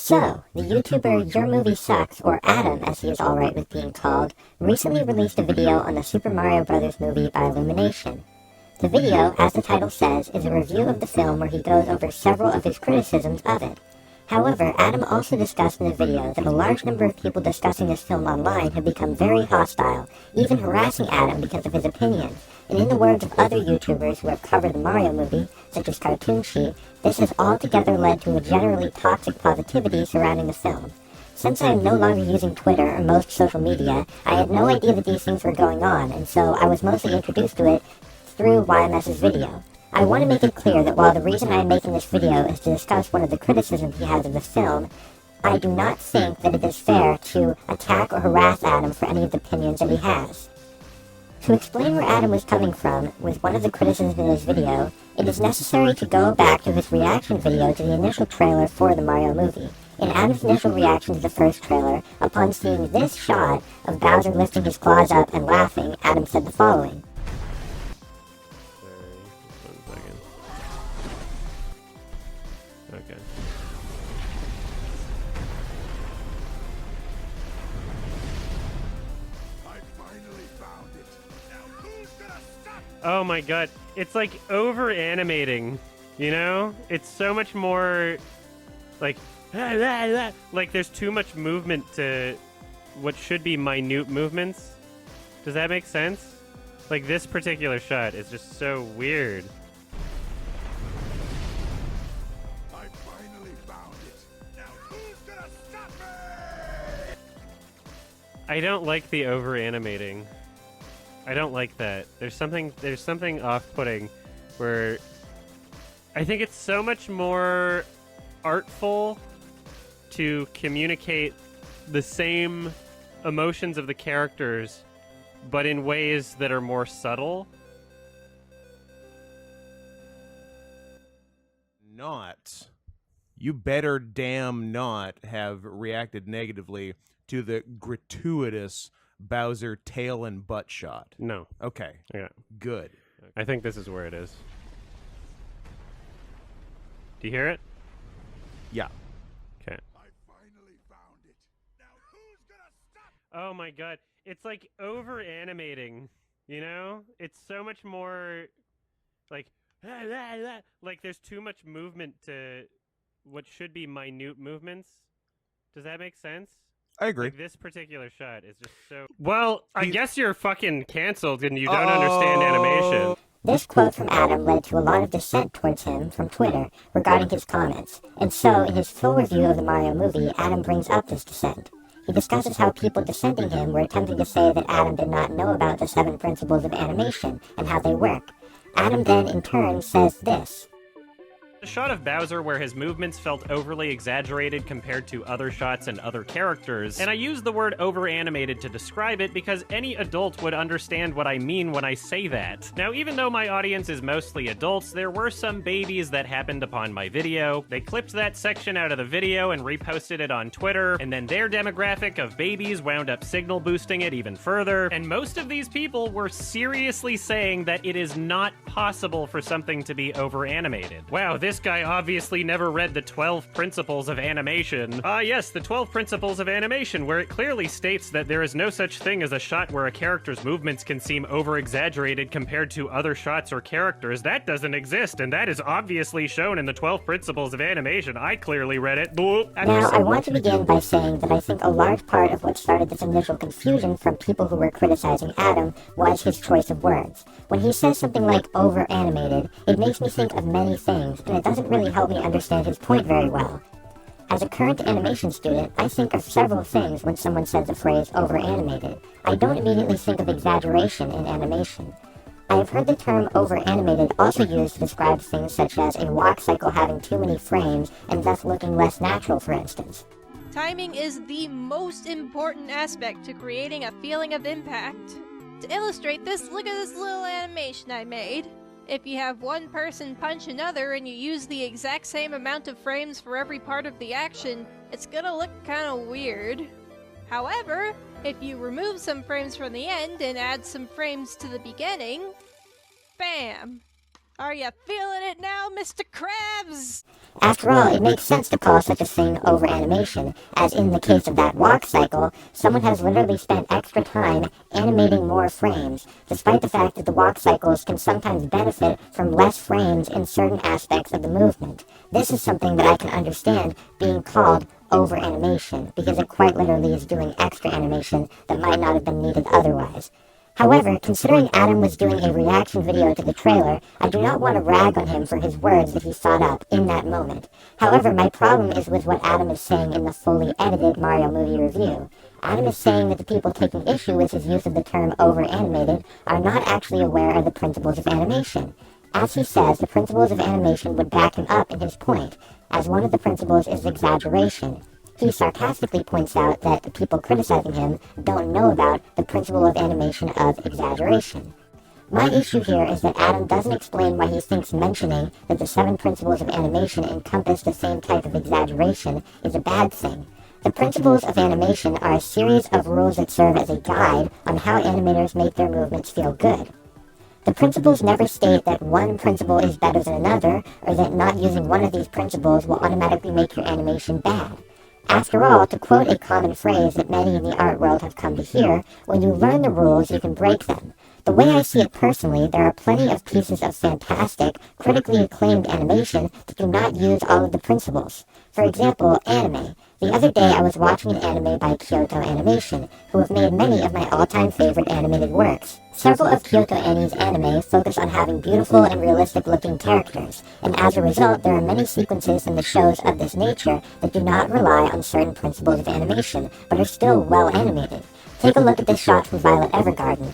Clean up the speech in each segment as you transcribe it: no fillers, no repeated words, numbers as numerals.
So, the YouTuber Your Movie Sucks, or Adam as he is alright with being called, recently released a video on the Super Mario Bros. Movie by Illumination. The video, as the title says, is a review of the film where he goes over several of his criticisms of it. However, Adam also discussed in the video that a large number of people discussing this film online have become very hostile, even harassing Adam because of his opinions. And in the words of other YouTubers who have covered the Mario movie, such as Cartoon Sheet, this has altogether led to a generally toxic positivity surrounding the film. Since I am no longer using Twitter or most social media, I had no idea that these things were going on, and so I was mostly introduced to it through YMS's video. I want to make it clear that while the reason I am making this video is to discuss one of the criticisms he has of the film, I do not think that it is fair to attack or harass Adam for any of the opinions that he has. To explain where Adam was coming from with one of the criticisms in his video, it is necessary to go back to his reaction video to the initial trailer for the Mario movie. In Adam's initial reaction to the first trailer, upon seeing this shot of Bowser lifting his claws up and laughing, Adam said the following. Okay. I finally found it. Now who's gonna stop? Oh my god, it's like over animating, you know? It's so much more like like there's too much movement to what should be minute movements. Does that make sense? Like this particular shot is just so weird. I don't like the over-animating. I don't like that. There's something off-putting where I think it's so much more artful to communicate the same emotions of the characters, but in ways that are more subtle. You better damn not have reacted negatively to the gratuitous Bowser tail and butt shot. No. Okay. Yeah. Good. I think this is where it is. Do you hear it? Yeah. Okay. I finally found it. Now who's gonna stop? Oh my god. It's like over animating, you know? It's so much more like like there's too much movement to what should be minute movements. Does that make sense? I agree. Like this particular shot is just so... Well, I guess you're fucking canceled and you don't understand animation. This quote from Adam led to a lot of dissent towards him from Twitter regarding his comments, and so in his full review of the Mario movie, Adam brings up this dissent. He discusses how people dissenting him were attempting to say that Adam did not know about the 7 principles of animation and how they work. Adam then, in turn, says this. The shot of Bowser where his movements felt overly exaggerated compared to other shots and other characters, and I use the word over-animated to describe it because any adult would understand what I mean when I say that. Now, even though my audience is mostly adults, there were some babies that happened upon my video. They clipped that section out of the video and reposted it on Twitter, and then their demographic of babies wound up signal boosting it even further, and most of these people were seriously saying that it is not possible for something to be over-animated. Wow, this guy obviously never read the 12 Principles of Animation. Yes, the 12 Principles of Animation, where it clearly states that there is no such thing as a shot where a character's movements can seem over-exaggerated compared to other shots or characters. That doesn't exist, and that is obviously shown in the 12 Principles of Animation. I clearly read it. Now, I want to begin by saying that I think a large part of what started this initial confusion from people who were criticizing Adam was his choice of words. When he says something like over-animated, it makes me think of many things, and it doesn't really help me understand his point very well. As a current animation student, I think of several things when someone says the phrase over-animated. I don't immediately think of exaggeration in animation. I have heard the term over-animated also used to describe things such as a walk cycle having too many frames and thus looking less natural, for instance. Timing is the most important aspect to creating a feeling of impact. To illustrate this, look at this little animation I made. If you have one person punch another and you use the exact same amount of frames for every part of the action, it's gonna look kinda weird. However, if you remove some frames from the end and add some frames to the beginning, bam! Are you feeling it now, Mr. Krabs? After all, it makes sense to call such a thing over-animation, as in the case of that walk cycle, someone has literally spent extra time animating more frames, despite the fact that the walk cycles can sometimes benefit from less frames in certain aspects of the movement. This is something that I can understand being called over-animation, because it quite literally is doing extra animation that might not have been needed otherwise. However, considering Adam was doing a reaction video to the trailer, I do not want to rag on him for his words that he thought up in that moment. However, my problem is with what Adam is saying in the fully edited Mario movie review. Adam is saying that the people taking issue with his use of the term over-animated are not actually aware of the principles of animation. As he says, the principles of animation would back him up in his point, as one of the principles is exaggeration. He sarcastically points out that the people criticizing him don't know about the principle of animation of exaggeration. My issue here is that Adam doesn't explain why he thinks mentioning that the 7 principles of animation encompass the same type of exaggeration is a bad thing. The principles of animation are a series of rules that serve as a guide on how animators make their movements feel good. The principles never state that one principle is better than another, or that not using one of these principles will automatically make your animation bad. After all, to quote a common phrase that many in the art world have come to hear, when you learn the rules, you can break them. The way I see it personally, there are plenty of pieces of fantastic, critically acclaimed animation that do not use all of the principles. For example, anime. The other day I was watching an anime by Kyoto Animation, who have made many of my all-time favorite animated works. Several of Kyoto Anime's anime focus on having beautiful and realistic-looking characters, and as a result, there are many sequences in the shows of this nature that do not rely on certain principles of animation, but are still well animated. Take a look at this shot from Violet Evergarden.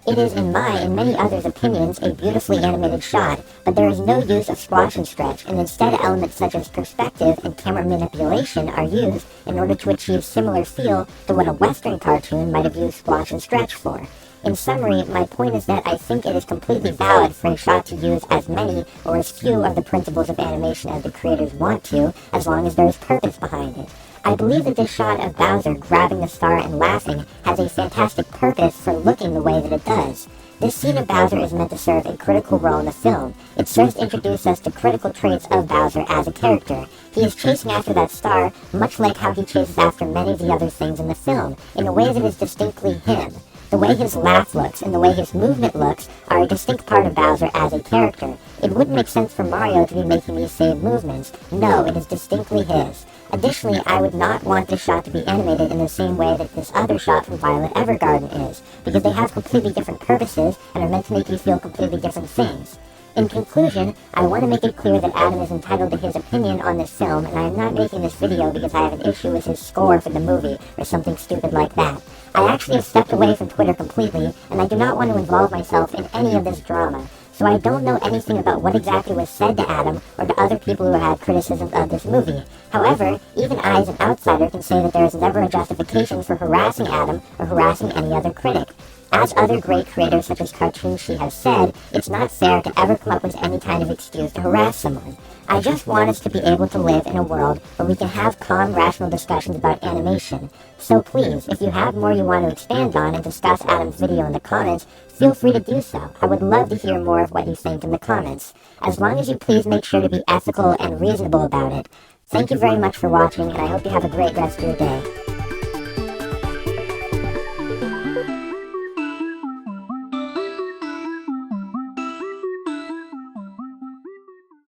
It is, in my and many others' opinions, a beautifully animated shot, but there is no use of squash and stretch, and instead elements such as perspective and camera manipulation are used in order to achieve similar feel to what a Western cartoon might have used squash and stretch for. In summary, my point is that I think it is completely valid for a shot to use as many or as few of the principles of animation as the creators want to, as long as there is purpose behind it. I believe that this shot of Bowser grabbing the star and laughing has a fantastic purpose for looking the way that it does. This scene of Bowser is meant to serve a critical role in the film. It serves to introduce us to critical traits of Bowser as a character. He is chasing after that star, much like how he chases after many of the other things in the film, in a way that is distinctly him. The way his laugh looks and the way his movement looks are a distinct part of Bowser as a character. It wouldn't make sense for Mario to be making these same movements. No, it is distinctly his. Additionally, I would not want this shot to be animated in the same way that this other shot from Violet Evergarden is, because they have completely different purposes and are meant to make you feel completely different things. In conclusion, I want to make it clear that Adam is entitled to his opinion on this film, and I am not making this video because I have an issue with his score for the movie, or something stupid like that. I actually have stepped away from Twitter completely, and I do not want to involve myself in any of this drama, so I don't know anything about what exactly was said to Adam or to other people who had criticisms of this movie. However, even I as an outsider can say that there is never a justification for harassing Adam or harassing any other critic. As other great creators such as Cartoonshi have said, it's not fair to ever come up with any kind of excuse to harass someone. I just want us to be able to live in a world where we can have calm, rational discussions about animation. So please, if you have more you want to expand on and discuss Adam's video in the comments, feel free to do so. I would love to hear more of what you think in the comments. As long as you please make sure to be ethical and reasonable about it. Thank you very much for watching, and I hope you have a great rest of your day.